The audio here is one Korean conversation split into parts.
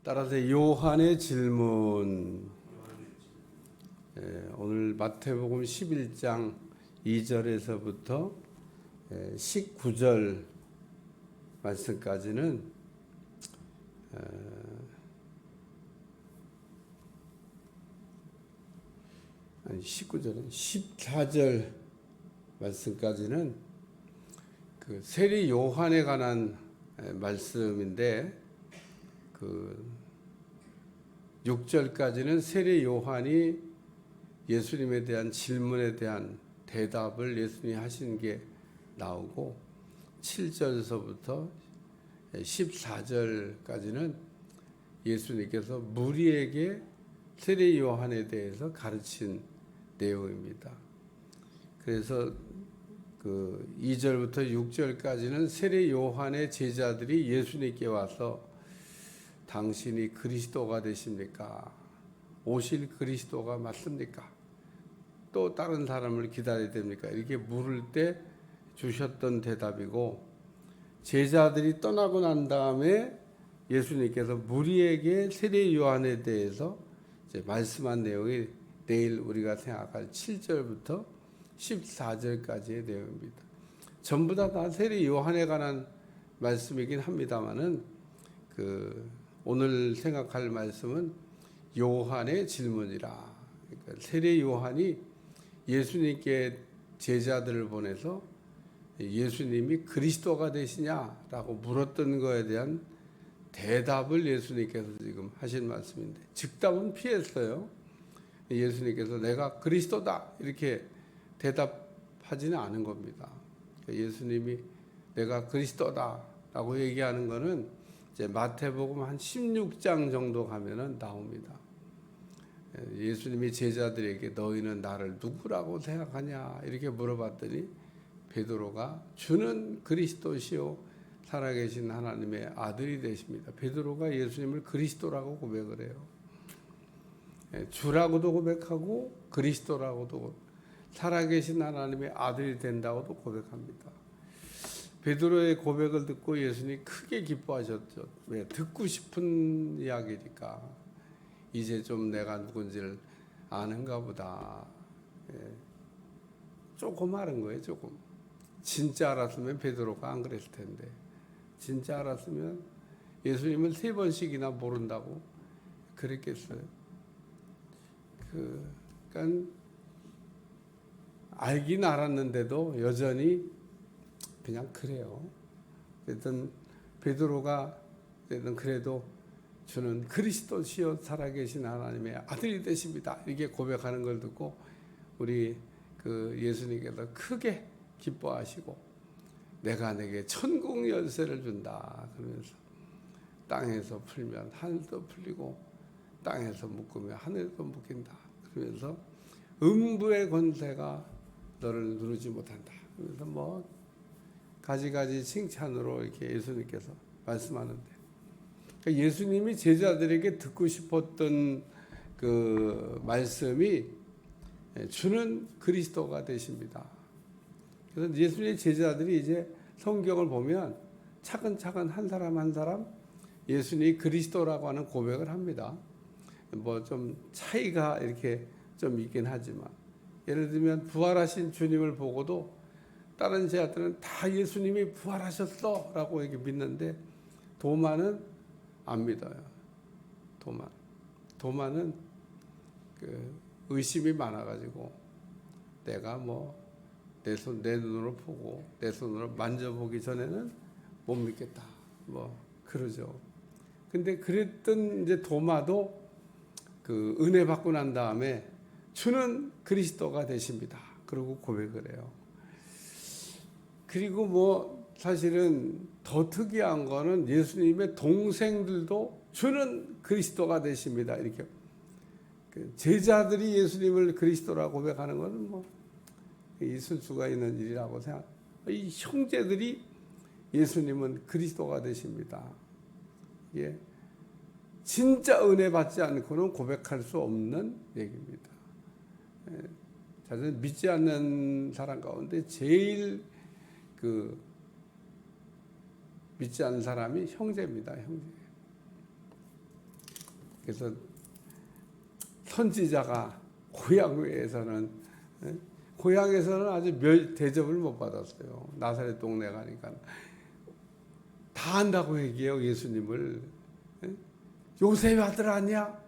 따라서 요한의 질문. 오늘 마태복음 11장 2절에서부터 19절 말씀까지는 19절은 14절 말씀까지는 그 세리 요한에 관한 말씀인데, 그 6절까지는 세리 요한이 예수님에 대한 질문에 대한 대답을 예수님이 하신 게 나오고, 7절에서부터 14절까지는 예수님께서 무리에게 세리 요한에 대해서 가르친 내용입니다. 그래서 그 2절부터 6절까지는 세리 요한의 제자들이 예수님께 와서 당신이 그리스도가 되십니까? 오실 그리스도가 맞습니까? 또 다른 사람을 기다려야 됩니까? 이렇게 물을 때 주셨던 대답이고, 제자들이 떠나고 난 다음에 예수님께서 무리에게 세례 요한에 대해서 이제 말씀한 내용이 내일 우리가 생각할 7절부터 14절까지의 내용입니다. 전부 다 세례 요한에 관한 말씀이긴 합니다만은, 오늘 생각할 말씀은 요한의 질문이라. 그러니까 세례 요한이 예수님께 제자들을 보내서 예수님이 그리스도가 되시냐라고 물었던 것에 대한 대답을 예수님께서 지금 하신 말씀인데, 즉답은 피했어요. 예수님께서 내가 그리스도다 이렇게 대답하지는 않은 겁니다. 예수님이 내가 그리스도다라고 얘기하는 것은 이제 마태복음 한 16장 정도 가면은 나옵니다. 예수님이 제자들에게 너희는 나를 누구라고 생각하냐 이렇게 물어봤더니, 베드로가 주는 그리스도시요 살아계신 하나님의 아들이 되십니다. 베드로가 예수님을 그리스도라고 고백을 해요. 주라고도 고백하고 그리스도라고도, 살아계신 하나님의 아들이 된다고도 고백합니다. 베드로의 고백을 듣고 예수님이 크게 기뻐하셨죠. 왜? 듣고 싶은 이야기니까. 이제 좀 내가 누군지를 아는가 보다. 조금 아는 거예요, 조금. 진짜 알았으면 베드로가 안 그랬을 텐데, 진짜 알았으면 예수님을 3번씩이나 모른다고 그랬겠어요. 그러니까 알긴 알았는데도 여전히 그냥 그래요. 어쨌든 베드로가 그래도 주는 그리스도시요 살아계신 하나님의 아들이 되십니다 이렇게 고백하는 걸 듣고 우리 예수님께서 크게 기뻐하시고, 내가 내게 천국 열쇠를 준다 그러면서 땅에서 풀면 하늘도 풀리고 땅에서 묶으면 하늘도 묶인다 그러면서 음부의 권세가 너를 누르지 못한다 그러면서 뭐 가지가지 칭찬으로 이렇게 예수님께서 말씀하는데, 그러니까 예수님이 제자들에게 듣고 싶었던 그 말씀이 주는 그리스도가 되십니다. 그래서 예수님의 제자들이 이제 성경을 보면 차근차근 한 사람 한 사람 예수님이 그리스도라고 하는 고백을 합니다. 뭐 좀 차이가 이렇게 좀 있긴 하지만, 예를 들면 부활하신 주님을 보고도 다른 제자들은 다 예수님이 부활하셨어 라고 이렇게 믿는데, 도마는 안 믿어요. 도마는 의심이 많아가지고 내가 뭐 내 눈으로 보고 내 손으로 만져보기 전에는 못 믿겠다 뭐 그러죠. 근데 그랬던 이제 도마도 은혜 받고 난 다음에 주는 그리스도가 되십니다 그러고 고백을 해요. 그리고 뭐 사실은 더 특이한 거는 예수님의 동생들도 주는 그리스도가 되십니다 이렇게, 제자들이 예수님을 그리스도라고 고백하는 것은 뭐 있을 수가 있는 일이라고 생각. 이 형제들이 예수님은 그리스도가 되십니다. 예, 진짜 은혜 받지 않고는 고백할 수 없는 얘기입니다. 사실 믿지 않는 사람 가운데 제일 믿지 않는 사람이 형제입니다. 형제. 그래서 선지자가 고향에서는 아주 대접을 못 받았어요. 나사렛 동네 가니까 다 안다고 얘기해요. 예수님을. 요셉의 아들 아니야?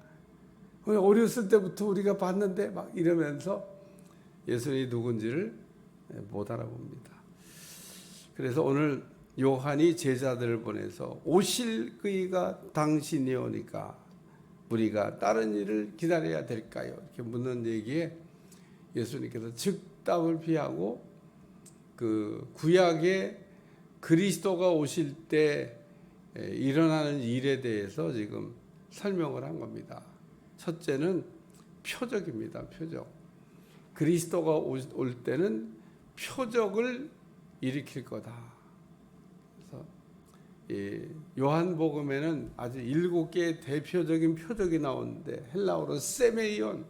어렸을 때부터 우리가 봤는데 막 이러면서 예수님이 누군지를 못 알아봅니다. 그래서 오늘 요한이 제자들을 보내서 오실 그이가 당신이 오니까 우리가 다른 일을 기다려야 될까요? 이렇게 묻는 얘기에 예수님께서 즉답을 피하고 그 구약의 그리스도가 오실 때 일어나는 일에 대해서 지금 설명을 한 겁니다. 첫째는 표적입니다. 표적. 그리스도가 올 때는 표적을 일으킬 거다. 그래서 이 요한복음에는 아주 7개의 대표적인 표적이 나오는데 헬라어로 세메이온이라고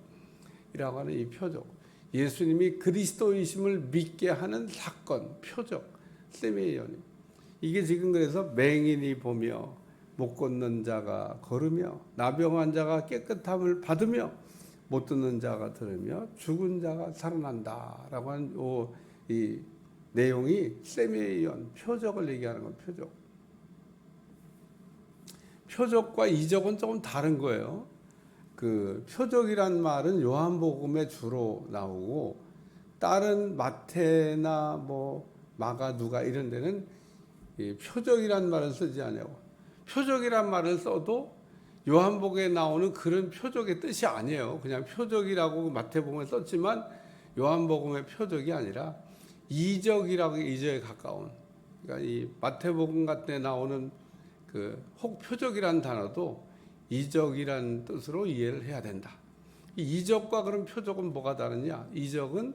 하는 이 표적, 예수님이 그리스도이심을 믿게 하는 사건, 표적, 세메이온. 이게 지금 그래서 맹인이 보며 못 걷는 자가 걸으며 나병한 자가 깨끗함을 받으며 못 듣는 자가 들으며 죽은 자가 살아난다라고 하는 이 내용이 세메이온, 표적을 얘기하는 건 표적. 표적과 이적은 조금 다른 거예요. 그 표적이란 말은 요한복음에 주로 나오고 다른 마태나 뭐 마가 누가 이런 데는 이 표적이란 말을 쓰지 않냐고. 표적이란 말을 써도 요한복음에 나오는 그런 표적의 뜻이 아니에요. 그냥 표적이라고 마태복음에 썼지만 요한복음의 표적이 아니라 이적이라고, 이적에 가까운. 그러니까 이 마태복음 같은 데 나오는 그 혹 표적이란 단어도 이적이란 뜻으로 이해를 해야 된다. 이 이적과 그런 표적은 뭐가 다르냐? 이적은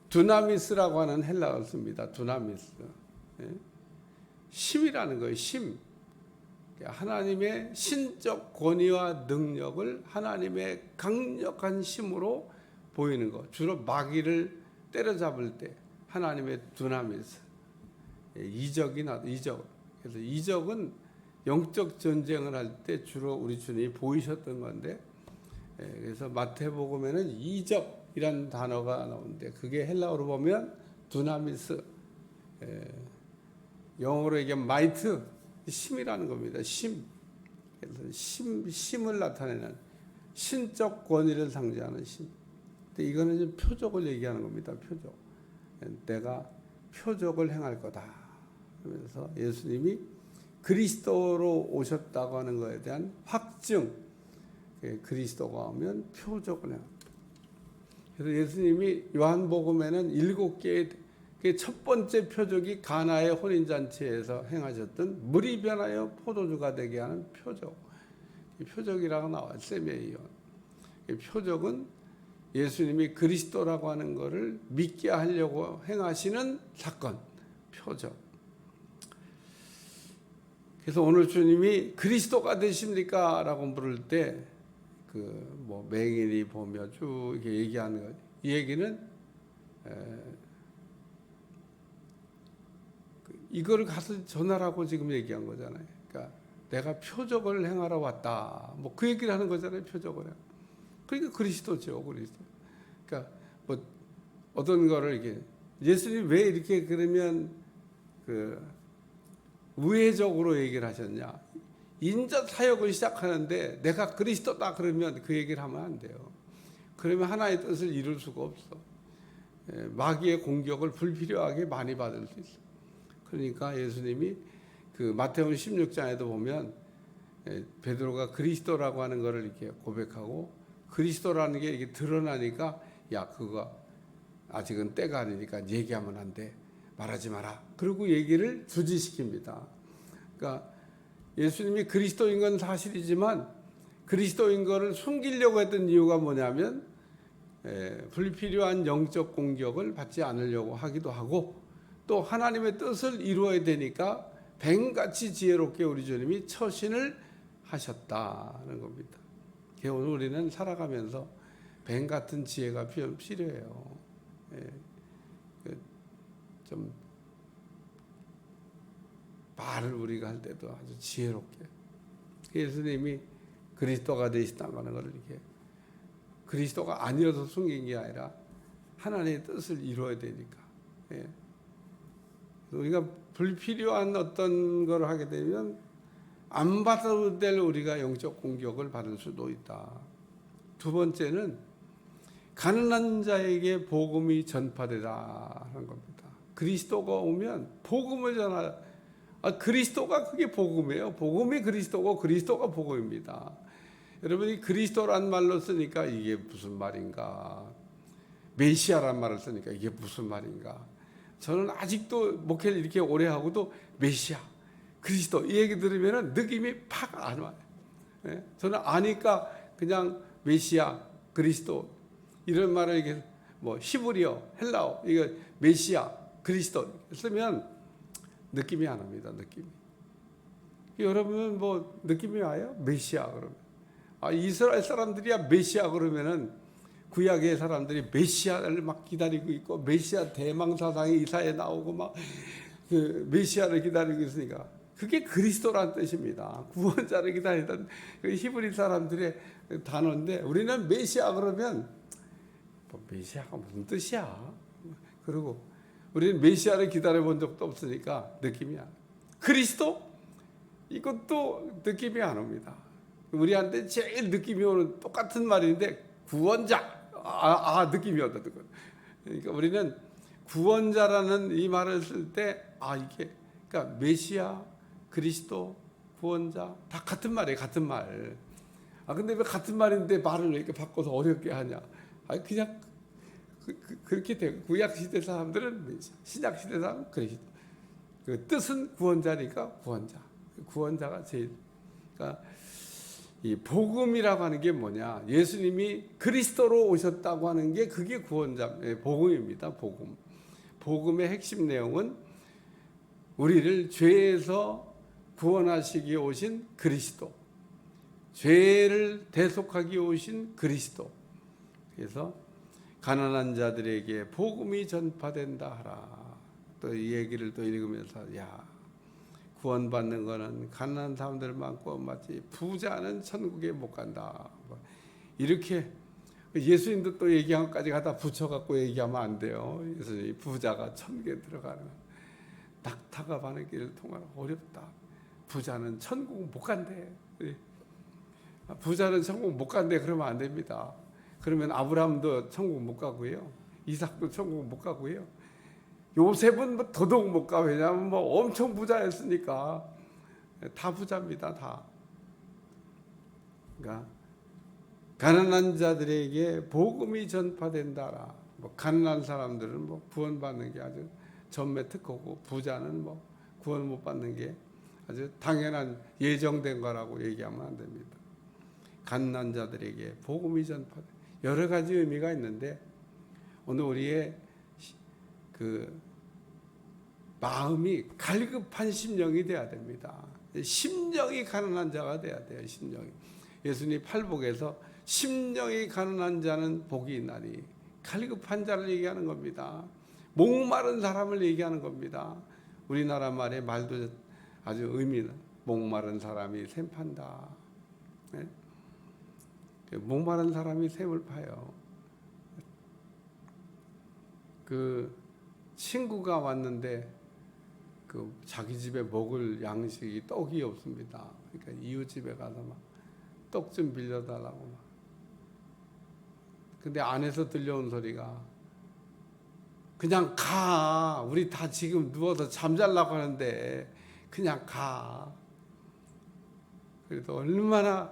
두나미스라고 하는 헬라어를 씁니다. 두나미스. 심이라는 거예요. 심. 하나님의 신적 권위와 능력을 하나님의 강력한 힘으로 보이는 것. 주로 마귀를 때려잡을 때 하나님의 두나미스. 이적. 그래서 이적은 영적 전쟁을 할 때 주로 우리 주님이 보이셨던 건데, 그래서 마태복음에는 이적이라는 단어가 나오는데 그게 헬라어로 보면 두나미스, 영어로 얘기하면 마이트, 심이라는 겁니다. 심. 그래서 심을 나타내는 신적 권위를 상징하는 심. 근데 이거는 이제 표적을 얘기하는 겁니다. 표적. 내가 표적을 행할 거다. 그러면서 예수님이 그리스도로 오셨다고 하는 것에 대한 확증. 그리스도가 오면 표적을 해요. 그래서 예수님이 요한복음에는 7개의 첫 번째 표적이 가나의 혼인잔치에서 행하셨던 물이 변하여 포도주가 되게 하는 표적. 이 표적이라고 나와요. 세메이온. 이 표적은 예수님이 그리스도라고 하는 것을 믿게 하려고 행하시는 사건, 표적. 그래서 오늘 주님이 그리스도가 되십니까? 라고 물을 때 뭐 맹인이 보며 쭉 이렇게 얘기하는 것. 이 얘기는 이걸 가서 전하라고 지금 얘기한 거잖아요. 그러니까 내가 표적을 행하러 왔다. 뭐 그 얘기를 하는 거잖아요. 표적을. 그러니까 그리스도죠. 그리스도. 그러니까 뭐 어떤 거를 이렇게 예수님이 왜 이렇게 그러면 우회적으로 얘기를 하셨냐? 인자 사역을 시작하는데 내가 그리스도다 그러면 그 얘기를 하면 안 돼요. 그러면 하나의 뜻을 이룰 수가 없어. 마귀의 공격을 불필요하게 많이 받을 수 있어. 그러니까 예수님이 그 마태복음 16장에도 보면 베드로가 그리스도라고 하는 것을 이렇게 고백하고 그리스도라는 게 이게 드러나니까 야 그거 아직은 때가 아니니까 얘기하면 안 돼. 말하지 마라. 그리고 얘기를 주지시킵니다. 그러니까 예수님이 그리스도인 건 사실이지만 그리스도인 것을 숨기려고 했던 이유가 뭐냐면 불필요한 영적 공격을 받지 않으려고 하기도 하고 또 하나님의 뜻을 이루어야 되니까 뱀같이 지혜롭게 우리 주님이 처신을 하셨다는 겁니다. 오늘 우리는 살아가면서 뱀 같은 지혜가 필요해요. 좀 말을 우리가 할 때도 아주 지혜롭게. 예수님이 그리스도가 되시다는 것을 이렇게 그리스도가 아니어서 숨긴 게 아니라 하나님의 뜻을 이루어야 되니까. 예. 우리가 불필요한 어떤 걸 하게 되면 안 받아도 될 우리가 영적 공격을 받을 수도 있다. 두 번째는 가난한 자에게 복음이 전파되다 하는 겁니다. 그리스도가 오면 복음을 전하. 그리스도가 그게 복음이에요. 복음이 그리스도고 그리스도가 복음입니다. 여러분이 그리스도란 말로 쓰니까 이게 무슨 말인가? 메시아란 말을 쓰니까 이게 무슨 말인가? 저는 아직도 목회를 이렇게 오래 하고도 메시아, 그리스도 이 얘기 들으면 느낌이 팍 안 와요. 예? 저는 아니까 그냥 메시아, 그리스도 이런 말을 이게 뭐 히브리어, 헬라어 이거 메시아, 그리스도 쓰면 느낌이 안 옵니다. 느낌이. 여러분 뭐 느낌이 와요? 메시아 그러면. 이스라엘 사람들이야 메시아 그러면은 구약의 사람들이 메시아를 막 기다리고 있고 메시아 대망사상이 이사에 나오고 막 그 메시아를 기다리고 있으니까 그게 그리스도란 뜻입니다. 구원자를 기다리던 그 히브리 사람들의 단어인데 우리는 메시아 그러면 뭐 메시아가 무슨 뜻이야? 그리고 우리는 메시아를 기다려 본 적도 없으니까 느낌이 안 와요. 그리스도? 이것도 느낌이 안 옵니다. 우리한테 제일 느낌이 오는 똑같은 말인데 구원자. 느낌이 온다. 그러니까 우리는 구원자라는 이 말을 쓸 때 이게 그러니까 메시아, 그리스도, 구원자 다 같은 말이에요. 같은 말. 근데 왜 같은 말인데 말을 왜 이렇게 바꿔서 어렵게 하냐? 그냥 그렇게 돼요. 구약 시대 사람들은 메시아, 신약 시대 사람은 그리스도. 그 뜻은 구원자니까 구원자. 구원자가 제일. 그러니까 이 복음이라고 하는 게 뭐냐? 예수님이 그리스도로 오셨다고 하는 게 그게 구원자, 복음입니다. 복음. 복음의 핵심 내용은 우리를 죄에서 구원하시기 오신 그리스도, 죄를 대속하기 오신 그리스도. 그래서 가난한 자들에게 복음이 전파된다 하라. 또 이 얘기를 또 읽으면서 구원받는 거는 가난한 사람들만 구원받지 부자는 천국에 못 간다. 이렇게 예수님도 또 얘기한 것까지 갖다 붙여갖고 얘기하면 안 돼요. 예수님이 부자가 천국에 들어가는 낙타가 가는 길을 통하라 어렵다. 부자는 천국 못 간대. 부자는 천국 못 간대 그러면 안 됩니다. 그러면 아브라함도 천국 못 가고요. 이삭도 천국 못 가고요. 요셉은 더더욱 못 가. 왜냐하면 엄청 부자였으니까. 다 부자입니다. 다. 그러니까 가난한 자들에게 복음이 전파된다라. 가난한 사람들은 구원받는 게 아주 전매 특허고 부자는 구원 못 받는 게 아주 당연한 예정된 거라고 얘기하면 안 됩니다. 가난한 자들에게 복음이 전파돼. 여러 가지 의미가 있는데 오늘 우리의 그 마음이 갈급한 심령이 돼야 됩니다. 심령이 가난한 자가 돼야 돼요. 심령이. 예수님 팔복에서 심령이 가난한 자는 복이 있나니 갈급한 자를 얘기하는 겁니다. 목마른 사람을 얘기하는 겁니다. 우리나라 말의 말도 아주 의미는 목마른 사람이 샘 판다. 네? 목마른 사람이 샘을 파요. 그 친구가 왔는데 그 자기 집에 먹을 양식이 떡이 없습니다. 그러니까 이웃 집에 가서 막 떡 좀 빌려달라고 막. 근데 안에서 들려온 소리가 그냥 가. 우리 다 지금 누워서 잠자려고 하는데 그냥 가. 그래도 얼마나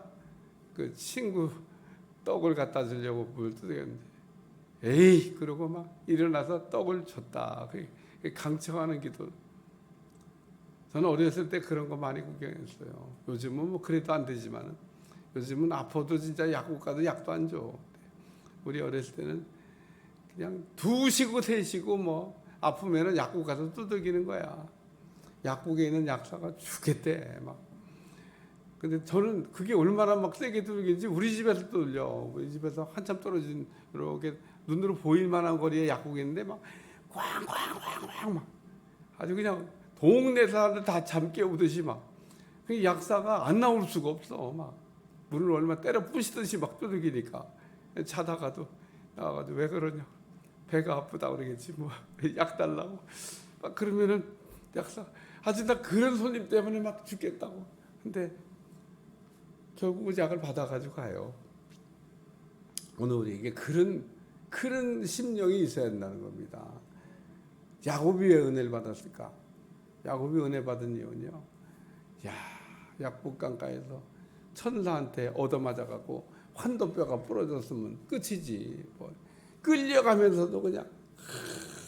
그 친구 떡을 갖다 주려고 물 뜯었는데 에이 그러고 막 일어나서 떡을 줬다. 강청하는 기도. 저는 어렸을 때 그런 거 많이 구경했어요. 요즘은 그래도 안 되지만 요즘은 아파도 진짜 약국 가도 약도 안 줘. 우리 어렸을 때는 그냥 2시고 3시고 아프면은 약국 가서 두들기는 거야. 약국에 있는 약사가 죽겠대 막. 근데 저는 그게 얼마나 막 세게 두들기는지 우리 집에서 두들려. 우리 집에서 한참 떨어진 이렇게 눈으로 보일 만한 거리에 약국이 있는데 막 꽝꽝꽝꽝 막 아주 그냥 동네 사람들 다 잠 깨우듯이 막. 그 약사가 안 나올 수가 없어 막. 문을 얼마 때려 부시듯이 막 두들기니까 자다가도 나와가지고 왜 그러냐, 배가 아프다 그러겠지 뭐 약 달라고 막 그러면은 약사 아직 나 그런 손님 때문에 막 죽겠다고. 근데 결국 약을 받아가지고 가요. 오늘 우리에게 그런 심령이 있어야 된다는 겁니다. 야곱이 왜 은혜를 받았을까? 야곱이 은혜 받은 이유는요, 약북강가에서 천사한테 얻어맞아갖고 환도뼈가 부러졌으면 끝이지. 뭐 끌려가면서도 그냥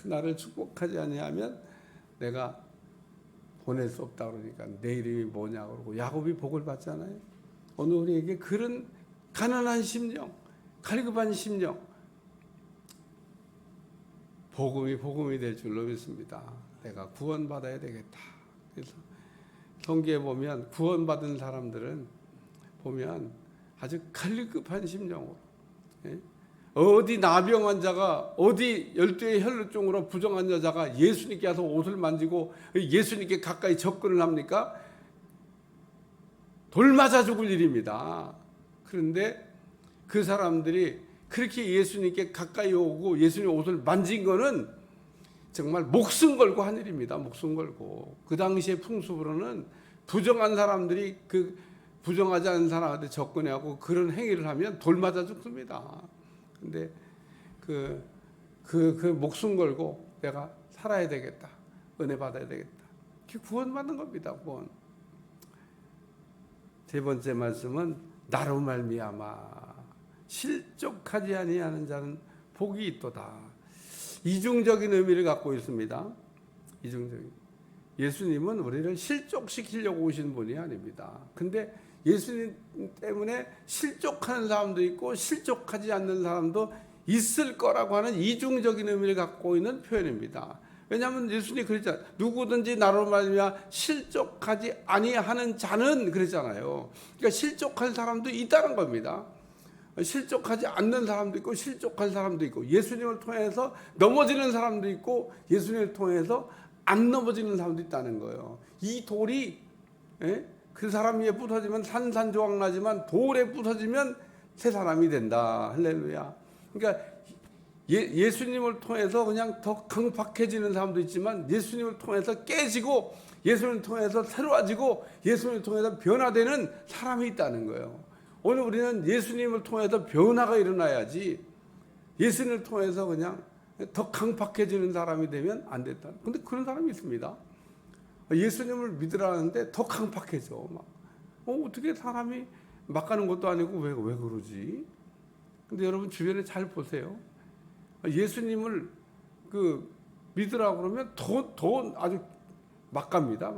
나를 축복하지 아니하면 내가 보낼 수 없다 그러니까 내 이름이 뭐냐 그러고 야곱이 복을 받잖아요. 오늘 우리에게 그런 가난한 심령, 갈급한 심령, 복음이 될 줄로 믿습니다. 내가 구원받아야 되겠다. 그래서 성경에 보면 구원받은 사람들은 보면 아주 갈급한 심령으로, 어디 나병 환자가, 어디 12의 혈루증으로 부정한 여자가 예수님께 와서 옷을 만지고 예수님께 가까이 접근을 합니까? 돌 맞아 죽을 일입니다. 그런데 그 사람들이 그렇게 예수님께 가까이 오고 예수님 옷을 만진 거는 정말 목숨 걸고 한 일입니다. 목숨 걸고. 그 당시의 풍습으로는 부정한 사람들이 그 부정하지 않은 사람한테 접근하고 그런 행위를 하면 돌 맞아 죽습니다. 근데 그 목숨 걸고 내가 살아야 되겠다. 은혜 받아야 되겠다. 구원받는 겁니다. 구원. 세 번째 말씀은 나로 말미암아 실족하지 아니하는 자는 복이 있도다. 이중적인 의미를 갖고 있습니다. 이중적인. 예수님은 우리를 실족시키려고 오신 분이 아닙니다. 근데 예수님 때문에 실족하는 사람도 있고 실족하지 않는 사람도 있을 거라고 하는 이중적인 의미를 갖고 있는 표현입니다. 왜냐하면 예수님이 그랬잖아요. 누구든지 나로 말미암아 실족하지 아니하는 자는 그랬잖아요. 그러니까 실족할 사람도 있다는 겁니다. 실족하지 않는 사람도 있고 실족할 사람도 있고 예수님을 통해서 넘어지는 사람도 있고 예수님을 통해서 안 넘어지는 사람도 있다는 거예요. 이 돌이 그 사람 위에 부서지면 산산조각 나지만 돌에 부서지면 새 사람이 된다. 할렐루야. 그러니까 예수님을 통해서 그냥 더 강팍해지는 사람도 있지만 예수님을 통해서 깨지고 예수님을 통해서 새로워지고 예수님을 통해서 변화되는 사람이 있다는 거예요. 오늘 우리는 예수님을 통해서 변화가 일어나야지 예수님을 통해서 그냥 더 강팍해지는 사람이 되면 안 됐다. 근데 그런 사람이 있습니다. 예수님을 믿으라는데 더 강팍해져. 어떻게 사람이 막 가는 것도 아니고 왜 그러지? 근데 여러분 주변에 잘 보세요. 예수님을 믿으라고 그러면 더 아주 막 갑니다.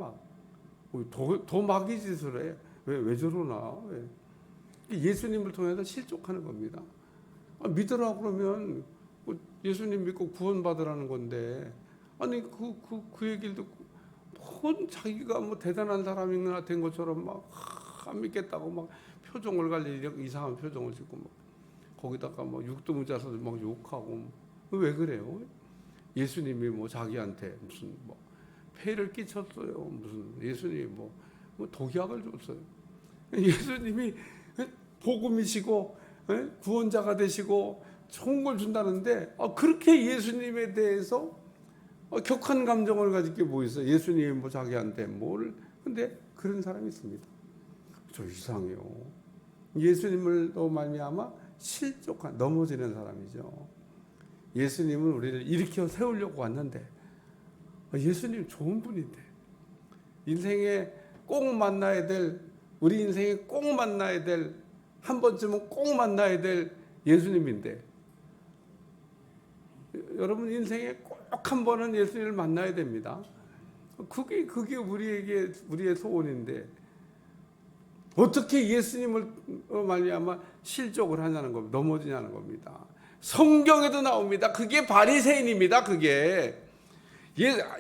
더 막이 짓을 해. 왜 저러나? 왜? 예수님을 통해서 실족하는 겁니다. 믿으라고 그러면 예수님 믿고 구원받으라는 건데, 아니 그 얘기를 듣고 자기가 뭐 대단한 사람이나 된 것처럼 안 믿겠다고 막 표정을 관리 이상한 표정을 짓고 막 거기다가 뭐 육두문자 써서 막 욕하고 왜 그래요? 예수님이 뭐 자기한테 무슨 뭐 폐를 끼쳤어요? 무슨 예수님이 뭐 독약을 줬어요? 예수님이 복음이시고 구원자가 되시고 좋은 걸 준다는데 그렇게 예수님에 대해서 격한 감정을 가질 게 뭐 있어요? 예수님이 뭐 자기한테 뭘? 근데 그런 사람이 있습니다. 저 이상해요. 예수님을 또 말미암아 실족한 넘어지는 사람이죠. 예수님은 우리를 일으켜 세우려고 왔는데 예수님 좋은 분인데 인생에 꼭 만나야 될 우리 인생에 꼭 만나야 될 한 번쯤은 꼭 만나야 될 예수님인데 여러분 인생에 꼭 한 번은 예수님을 만나야 됩니다. 그게 우리의 소원인데 어떻게 예수님을 말미암아 실족을 하냐는 겁니다. 넘어지냐는 겁니다. 성경에도 나옵니다. 그게 바리새인입니다. 그게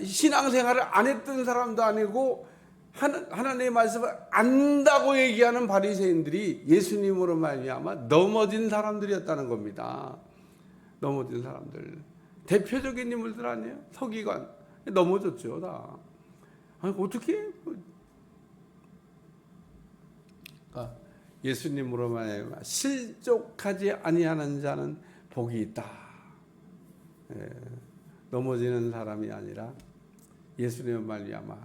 신앙생활을 안 했던 사람도 아니고 하나님의 말씀을 안다고 얘기하는 바리새인들이 예수님으로 말미암아 넘어진 사람들이었다는 겁니다. 넘어진 사람들. 대표적인 인물들 아니에요? 서기관 넘어졌죠, 다. 아니, 어떻게? 예수님으로 말하면 실족하지 아니하는 자는 복이 있다. 넘어지는 사람이 아니라 예수님의 말미암아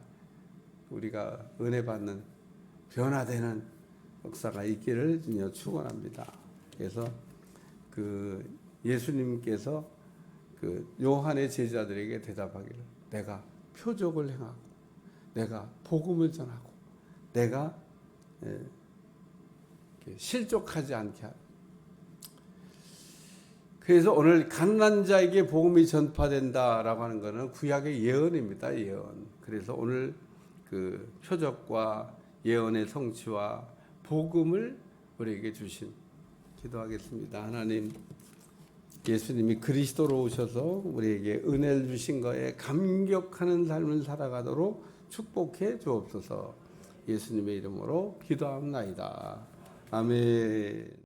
우리가 은혜 받는 변화되는 역사가 있기를 축원합니다. 그래서 그 예수님께서 그 요한의 제자들에게 대답하기를 내가 표적을 행하고 내가 복음을 전하고 내가 실족하지 않게 하라. 그래서 오늘 가난한 자에게 복음이 전파된다라고 하는 것은 구약의 예언입니다. 예언. 그래서 오늘 그 표적과 예언의 성취와 복음을 우리에게 주신 기도하겠습니다. 하나님, 예수님이 그리스도로 오셔서 우리에게 은혜를 주신 거에 감격하는 삶을 살아가도록 축복해 주옵소서. 예수님의 이름으로 기도합니다. 아멘.